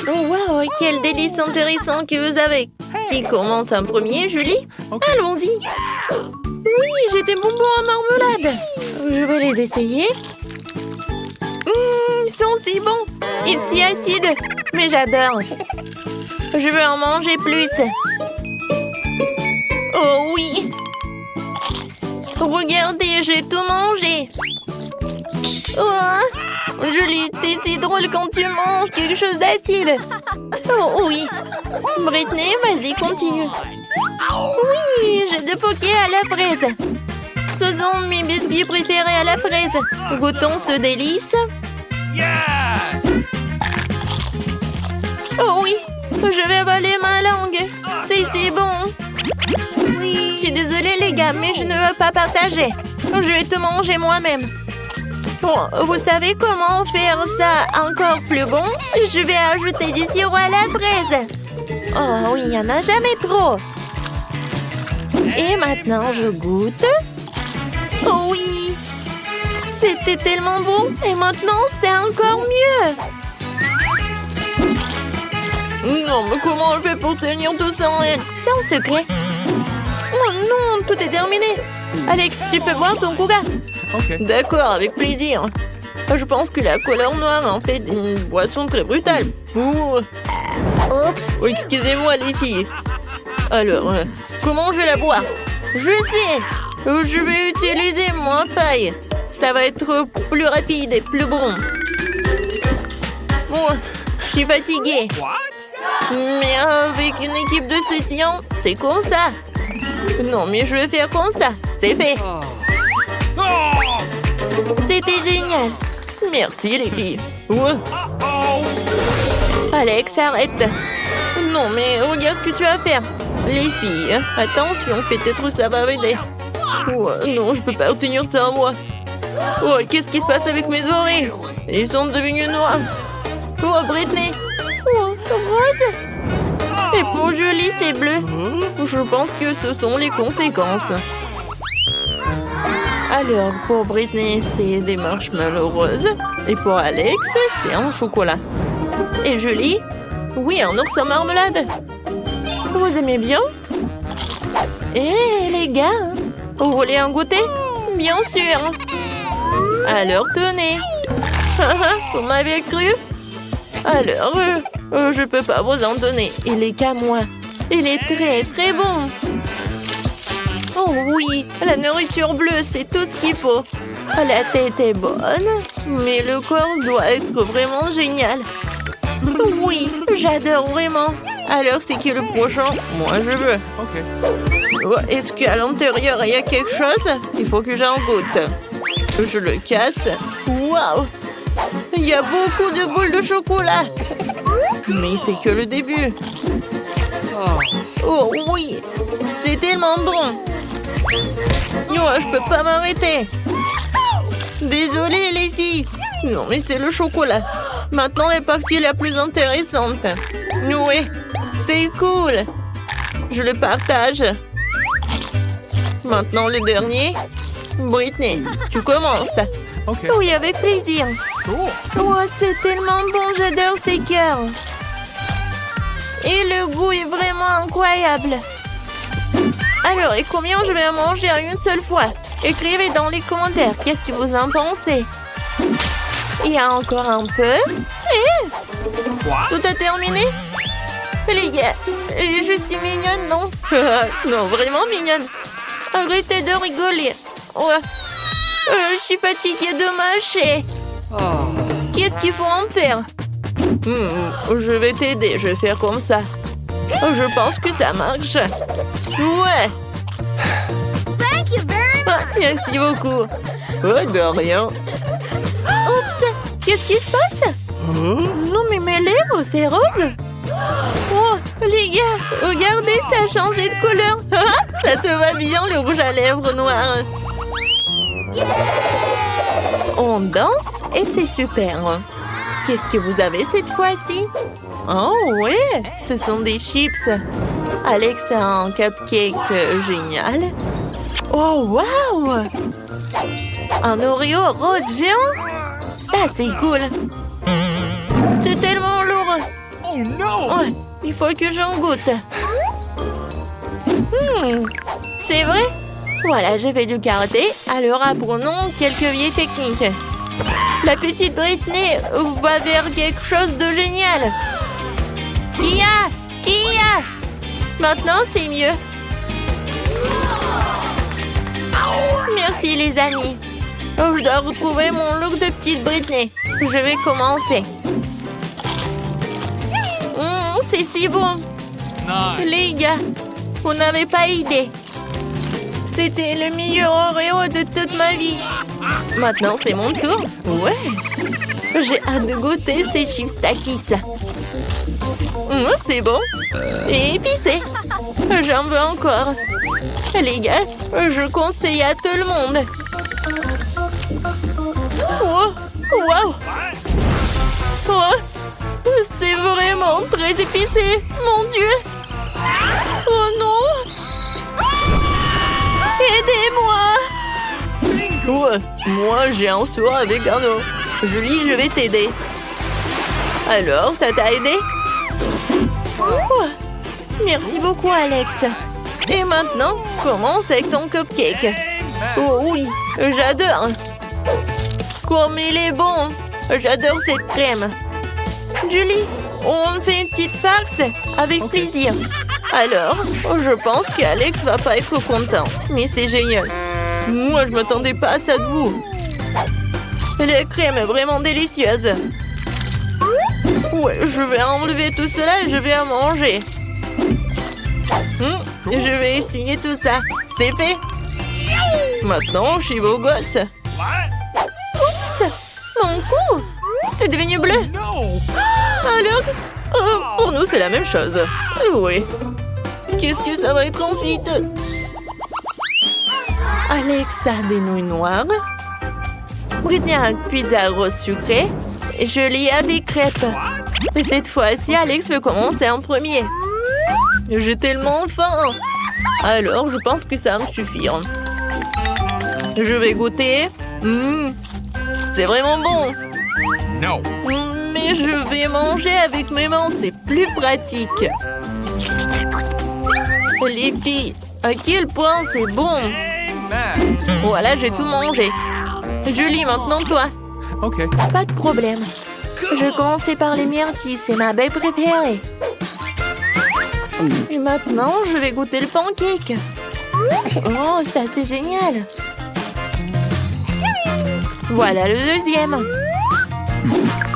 Oh, wow, quel délice intéressant que vous avez. Qui commence en premier, Julie? Allons-y. Oui, j'ai des bonbons à marmelade. Je vais les essayer. Ils sont si bons et si acides. Mais j'adore. Je veux en manger plus. Oh oui. Regardez, j'ai tout mangé. Oh, Julie, t'es si drôle quand tu manges quelque chose d'acide. Oh oui. Britney, vas-y, continue. Oui, j'ai des pokés à la fraise. Ce sont mes biscuits préférés à la fraise. Goûtons ce délice. Yes! Oh oui, je vais avaler ma langue. C'est si bon. Je suis désolée les gars, mais je ne veux pas partager. Je vais tout manger moi-même. Bon, vous savez comment faire ça encore plus bon? Je vais ajouter du sirop à la fraise. Oh oui, il n'y en a jamais trop. Et maintenant, je goûte. Oh oui! C'était tellement bon. Et maintenant, c'est encore mieux. Non, mais comment on fait pour tenir tout ça en elle? C'est un secret. Oh non, tout est terminé. Alex, tu peux boire ton coca? Ok. D'accord, avec plaisir. Je pense que la couleur noire en fait une boisson très brutale. Ouh. Oups. Oh, excusez-moi les filles. Alors, comment je vais la boire? Je sais. Je vais utiliser mon paille. Ça va être plus rapide et plus bon. Bon, je suis fatiguée. What? Mais avec une équipe de soutien, c'est comme ça. Non, mais je vais faire comme ça. C'est fait. Oh! C'était génial. Merci les filles. Ouais. Oh! Alex, arrête. Non, mais regarde ce que tu vas faire. Les filles, attention, peut-être ça va m'aider. Ouais, non, je peux pas obtenir ça en moi. Oh, qu'est-ce qui se passe avec mes oreilles? Ils sont devenus noirs. Oh, Britney. Oh, rose. Et pour Julie, c'est bleu. Je pense que ce sont les conséquences. Alors, pour Britney, c'est des marshmallows roses. Et pour Alex, c'est un chocolat. Et Julie? Oui, un ours en marmelade. Vous aimez bien? Eh, les gars, vous voulez en goûter? Bien sûr. Alors, tenez. Vous m'avez cru? Alors, je peux pas vous en donner. Il est qu'à moi. Il est très, très bon. Oh oui, la nourriture bleue, c'est tout ce qu'il faut. La tête est bonne, mais le corps doit être vraiment génial. Oui, j'adore vraiment. Alors, c'est qui le prochain? Moi, je veux. Ok. Oh, est-ce qu'à l'intérieur, il y a quelque chose? Il faut que j'en goûte. Je le casse. Waouh! Il y a beaucoup de boules de chocolat. Mais c'est que le début. Oh oui, c'est tellement bon. Non, je peux pas m'arrêter. Désolée les filles. Non, mais c'est le chocolat. Maintenant est partie la plus intéressante. Oui, c'est cool. Je le partage. Maintenant le dernier. Britney, tu commences. Ok. Oui, avec plaisir. Cool. Oh, c'est tellement bon, j'adore ces cœurs. Et le goût est vraiment incroyable. Alors, et combien je vais en manger en une seule fois? Écrivez dans les commentaires, qu'est-ce que vous en pensez? Il y a encore un peu. What? Tout a terminé? Les gars, je suis mignonne, non? Non, vraiment mignonne. Arrêtez de rigoler. Ouais. Je suis fatiguée de mâcher. Oh. Qu'est-ce qu'il faut en faire? Je vais t'aider, je vais faire comme ça. Je pense que ça marche. Ouais. Ah, merci beaucoup. Oh, de rien. Oups, qu'est-ce qui se passe? Non, mais mes lèvres, c'est rose. Oh, les gars, regardez, ça a changé de couleur. Ça te va bien, le rouge à lèvres noir. On danse et c'est super. Qu'est-ce que vous avez cette fois-ci? Oh ouais, ce sont des chips. Alex a un cupcake génial. Oh wow! Un Oreo rose géant? Ça c'est cool. C'est tellement lourd. il faut que j'en goûte. C'est vrai? Voilà, je vais du karaté. Alors apprenons quelques vieilles techniques. La petite Britney va vers quelque chose de génial. Kia! Kia! Maintenant, c'est mieux. Merci les amis. Je dois retrouver mon look de petite Britney. Je vais commencer. C'est si bon. Nice. Les gars, vous n'avez pas idée. C'était le meilleur Oreo de toute ma vie. Maintenant, c'est mon tour. Ouais. J'ai hâte de goûter ces chips Takis. C'est bon. Et épicé. J'en veux encore. Les gars, je conseille à tout le monde. Oh, wow. Oh, c'est vraiment très épicé. Mon Dieu. Oh non. Aidez-moi. Ouais, moi j'ai un seau avec un eau. Julie, je vais t'aider. Alors, ça t'a aidé? Oh, merci beaucoup, Alex. Et maintenant, commence avec ton cupcake. Oh oui, j'adore. Comme il est bon. J'adore cette crème. Julie, on fait une petite farce avec plaisir. Alors, je pense qu'Alex va pas être content. Mais c'est génial. Moi, je m'attendais pas à ça de vous. La crème est vraiment délicieuse. Ouais, je vais enlever tout cela et je vais en manger. Je vais essuyer tout ça. C'est fait. Maintenant, je suis beau gosse. Oups! Mon cou! C'est devenu bleu. No. Alors, pour nous, c'est la même chose. Oui. Qu'est-ce que ça va être ensuite? Alex a des nouilles noires. Britney a une pizza rose sucrée. Et Julie a des crêpes. Et cette fois-ci, Alex veut commencer en premier. J'ai tellement faim. Alors, je pense que ça va me suffire. Je vais goûter. C'est vraiment bon. No. Mais je vais manger avec mes mains, c'est plus pratique. Les filles, à quel point c'est bon. Amen. Voilà, j'ai tout mangé. Julie, maintenant toi. Okay. Pas de problème. Je commençais par les myrtilles, c'est ma baie préférée. Et maintenant, je vais goûter le pancake. Oh, c'est assez génial. Voilà le deuxième.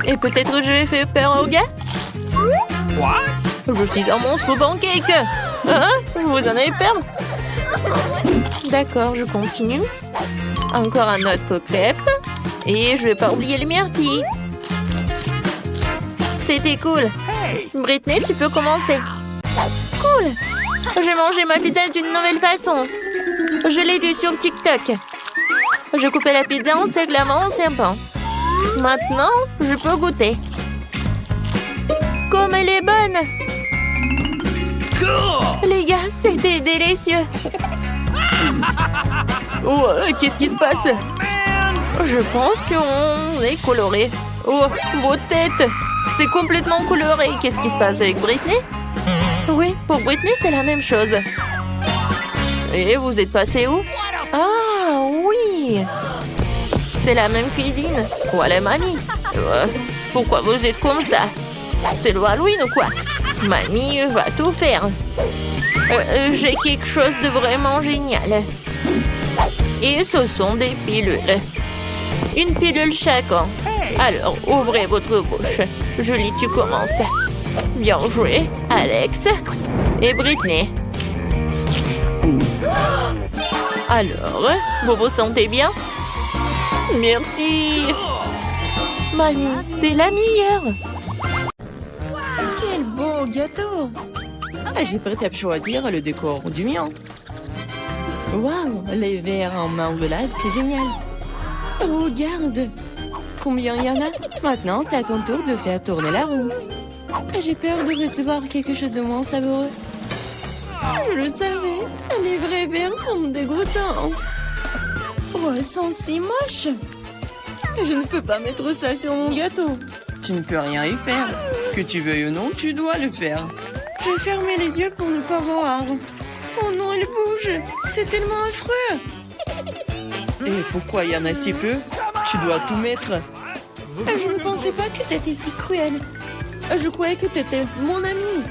Et peut-être je vais faire peur aux gars. What? Je suis un monstre pancake. Hein? Vous en avez peur? D'accord, je continue. Encore un autre crêpe. Et je vais pas oublier les myrtilles. C'était cool. Hey. Britney, tu peux commencer. Cool. J'ai mangé ma pizza d'une nouvelle façon. Je l'ai vue sur TikTok. Je coupais la pizza en seglements en serpent. Maintenant, je peux goûter. Comme elle est bonne. Cool. Les gars, c'était délicieux. Oh, qu'est-ce qui se passe? Man. Je pense qu'on est coloré. Oh, vos têtes. C'est complètement coloré. Qu'est-ce qui se passe avec Britney? Oui, pour Britney, c'est la même chose. Et vous êtes passé où? Ah, oui. C'est la même cuisine. Voilà, mamie. Pourquoi vous êtes comme ça? C'est le Halloween ou quoi? Mamie va tout faire. J'ai quelque chose de vraiment génial. Et ce sont des pilules. Une pilule chacun. Alors, ouvrez votre bouche. Julie, tu commences. Bien joué, Alex et Britney. Alors, vous vous sentez bien? Merci. Mamie, t'es la meilleure. Quel beau gâteau! Ah, j'ai prêt à choisir le décor du mien. Waouh, les verres en marmelade, c'est génial. Regarde, combien il y en a? Maintenant, c'est à ton tour de faire tourner la roue. Ah, j'ai peur de recevoir quelque chose de moins savoureux. Je le savais, les vrais verres sont dégoûtants. Oh, elles sont si moches. Je ne peux pas mettre ça sur mon gâteau. Tu ne peux rien y faire. Que tu veuilles ou non, tu dois le faire. J'ai fermé les yeux pour ne pas voir. Oh non, elle bouge. C'est tellement affreux. Et pourquoi il y en a si peu? Tu dois tout mettre. Je ne pensais pas que t'étais si cruel. Je croyais que t'étais mon ami.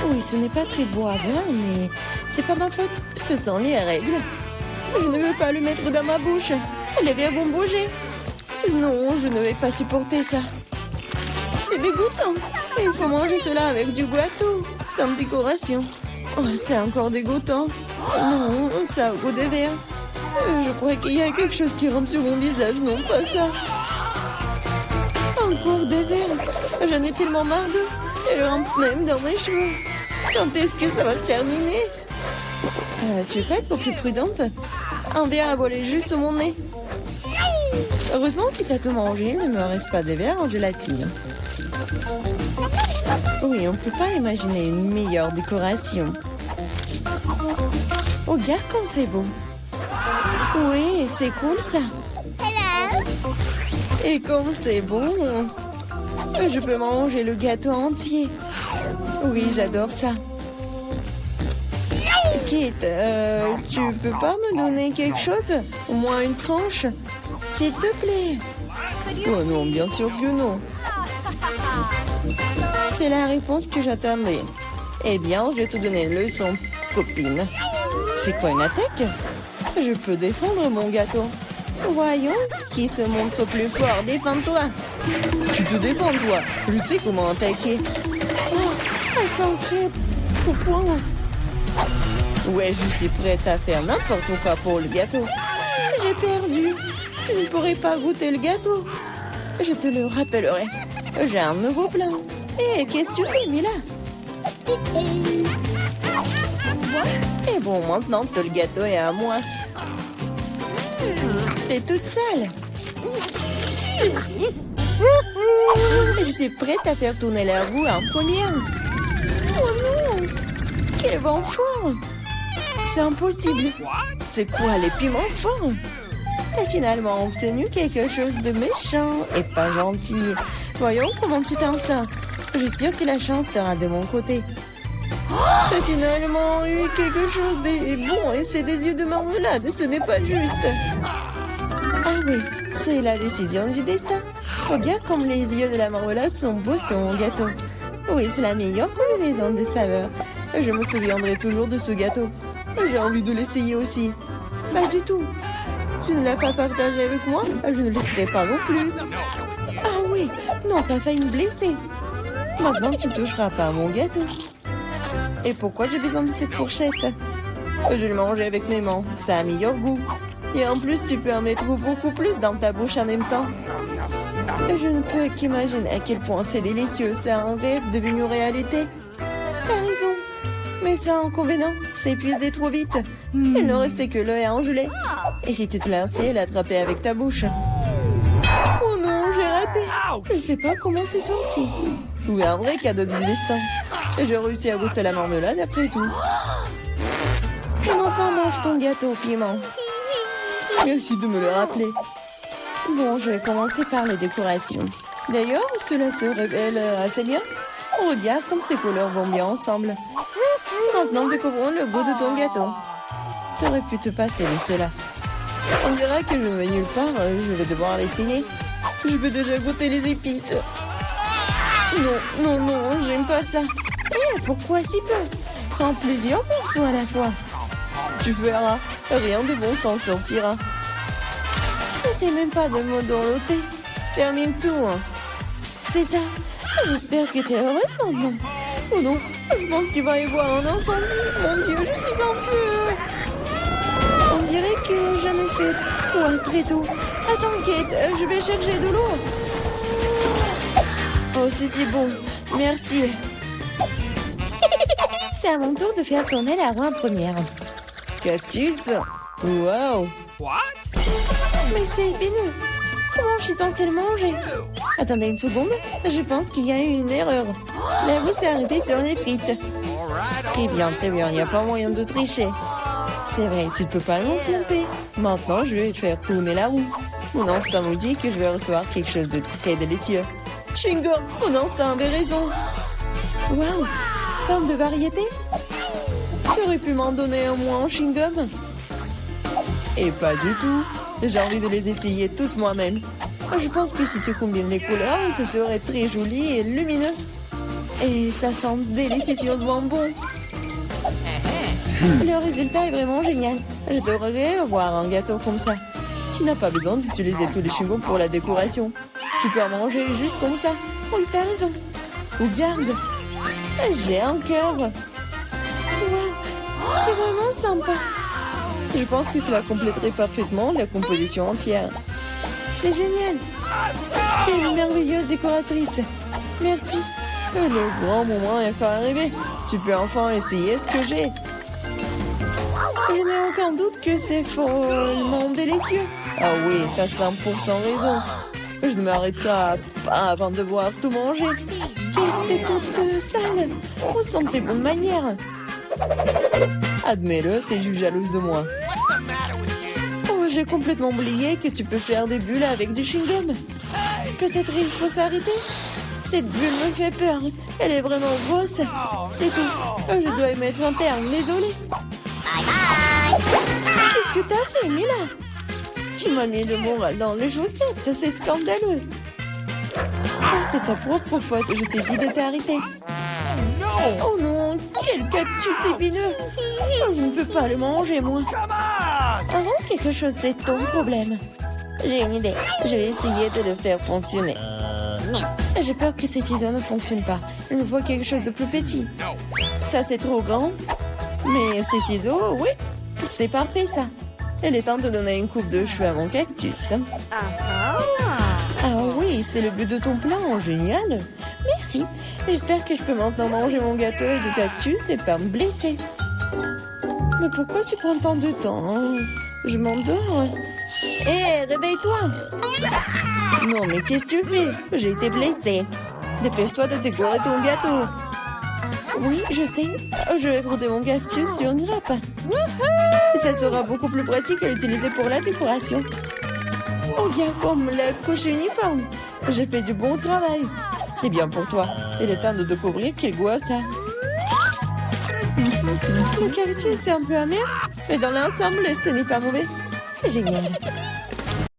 Oui, ce n'est pas très beau à voir, mais c'est pas ma faute. Ce sont les règles. Je ne veux pas le mettre dans ma bouche. Les verres vont bouger. Non, je ne vais pas supporter ça. C'est dégoûtant. Il faut manger cela avec du gâteau, sans décoration. Oh, c'est encore dégoûtant. Non, ça a goût de verre. Je crois qu'il y a quelque chose qui rampe sur mon visage, non pas ça. Encore des verres. J'en ai tellement marre d'eux. Elles rampent même dans mes cheveux. Quand est-ce que ça va se terminer? Tu veux pas être plus prudente? Un verre a volé juste sur mon nez. Heureusement qu'il t'a tout mangé, il ne me reste pas de verre en gélatine. Oui, on ne peut pas imaginer une meilleure décoration. Oh, regarde comme c'est beau. Oui, c'est cool ça. Et comme c'est bon, je peux manger le gâteau entier. Oui, j'adore ça. Kate, tu peux pas me donner quelque chose? Au moins une tranche? S'il te plaît. Oh non, bien sûr que non. C'est la réponse que j'attendais. Eh bien, je vais te donner une leçon, copine. C'est quoi une attaque? Je peux défendre mon gâteau. Voyons qui se montre plus fort. Défends-toi. Tu te défends, toi. Je sais comment attaquer. Oh, un sang crêpe au point. Ouais, je suis prête à faire n'importe quoi pour le gâteau. J'ai perdu. Je ne pourrai pas goûter le gâteau. Je te le rappellerai. J'ai un nouveau plan. Et qu'est-ce que tu fais, Mila? Et bon, maintenant que le gâteau est à moi. T'es toute sale. Je suis prête à faire tourner la roue en première. Oh non! Quel vent fort! C'est impossible. C'est quoi, les piments forts? T'as finalement obtenu quelque chose de méchant et pas gentil. Voyons comment tu t'en sors. Je suis sûre que la chance sera de mon côté. T'as finalement eu quelque chose de bon et c'est des yeux de marmelade, ce n'est pas juste. Ah oui, c'est la décision du destin. Regarde comme les yeux de la marmelade sont beaux sur mon gâteau. Oui, c'est la meilleure combinaison de saveurs. Je me souviendrai toujours de ce gâteau. J'ai envie de l'essayer aussi. Pas du tout. Tu ne l'as pas partagé avec moi, je ne le ferai pas non plus. Ah oui, non, t'as failli me blesser. Maintenant, tu ne toucheras pas à mon gâteau. Et pourquoi j'ai besoin de cette fourchette? Je vais le manger avec mes mains, ça a meilleur goût. Et en plus, tu peux en mettre beaucoup plus dans ta bouche en même temps. Je ne peux qu'imaginer à quel point c'est délicieux, c'est un rêve devenu réalité. T'as raison. Mais ça, inconvénient, c'est épuisé trop vite. Il ne restait que l'œil à engeler. Et si tu te lançais, l'attraper avec ta bouche. Oh non, j'ai raté. Je ne sais pas comment c'est sorti. Oui, un vrai cadeau du destin. J'ai réussi à goûter la marmelade après tout. Et maintenant, mange ton gâteau au piment. Merci de me le rappeler. Bon, je vais commencer par les décorations. D'ailleurs, cela se révèle assez bien. Regarde comme ces couleurs vont bien ensemble. Maintenant, découvrons le goût de ton gâteau. Tu aurais pu te passer de cela. On dirait que je ne vais nulle part, je vais devoir l'essayer. Je peux déjà goûter les épices. Non, j'aime pas ça. Pourquoi si peu? Prends plusieurs morceaux à la fois. Tu verras, rien de bon s'en sortira. N'essaie même pas de me dorloter. Termine tout. C'est ça. J'espère que tu es heureuse maintenant. Oh non, je pense qu'il va y avoir un incendie. Mon Dieu, je suis en feu. On dirait que j'en ai fait trop après tout. Attends, Kate, je vais chercher de l'eau. Oh, c'est si bon. Merci. C'est à mon tour de faire tourner la roue en première. Cactus. Wow. What? Mais c'est épineux. Comment je suis censée le manger? Attendez une seconde. Je pense qu'il y a eu une erreur. La roue s'est arrêtée sur les frites. Très bien. Il n'y a pas moyen de tricher. C'est vrai, tu ne peux pas me tromper. Maintenant, je vais faire tourner la roue. Mon instinct me dit que je vais recevoir quelque chose de très délicieux. Chewing-gum, mon instinct avait raison. Waouh, tant de variétés. Tu aurais pu m'en donner un moins en chewing-gum? Et pas du tout. J'ai envie de les essayer tous moi-même. Je pense que si tu combines les couleurs, ça serait très joli et lumineux. Et ça sent délicieux sur le bonbon. Le résultat est vraiment génial. J'adorerais avoir un gâteau comme ça. Tu n'as pas besoin d'utiliser tous les chewing-gums pour la décoration. Tu peux en manger juste comme ça. Oui, t'as raison. Regarde. J'ai un cœur. Waouh, c'est vraiment sympa. Je pense que cela compléterait parfaitement la composition entière. C'est génial. T'es une merveilleuse décoratrice. Merci. Le grand moment est enfin arrivé. Tu peux enfin essayer ce que j'ai. Je n'ai aucun doute que c'est follement délicieux. Ah oui, t'as 100% raison. Je ne m'arrêterai pas avant de voir tout manger. Tu étais toute sale. Où sont tes bonnes manières? Admets-le, t'es juste jalouse de moi. Oh, j'ai complètement oublié que tu peux faire des bulles avec du chewing-gum. Peut-être il faut s'arrêter. Cette bulle me fait peur. Elle est vraiment grosse. C'est tout. Je dois y mettre un terme, désolée. Qu'est-ce que t'as fait, Mila? Tu m'as mis le moral dans les chaussettes. C'est scandaleux. Oh, c'est ta propre faute. Je t'ai dit de t'arrêter. Oh non, quel cactus épineux. Oh, je ne peux pas le manger, moi. Avant quelque chose, c'est ton problème. J'ai une idée. Je vais essayer de le faire fonctionner. J'ai peur que ces ciseaux ne fonctionnent pas. Je vois quelque chose de plus petit. Ça, c'est trop grand. Mais ces ciseaux, oui, c'est parfait, ça. Il est temps de donner une coupe de cheveux à mon cactus. Ah oui, c'est le but de ton plan. Génial. Merci. J'espère que je peux maintenant manger mon gâteau et du cactus et pas me blesser. Mais pourquoi tu prends tant de temps, hein? Je m'endors. Hé, réveille-toi. Non, mais qu'est-ce que tu fais? J'ai été blessée. Dépêche-toi de décorer ton gâteau. Oui, je sais. Je vais frotter mon cactus sur une grappe. Ça sera beaucoup plus pratique à l'utiliser pour la décoration. Oh, bien comme la couche uniforme. J'ai fait du bon travail. C'est bien pour toi. Il est temps de découvrir quel goût a ça. Le cactus est un peu amer, mais dans l'ensemble, ce n'est pas mauvais. C'est génial.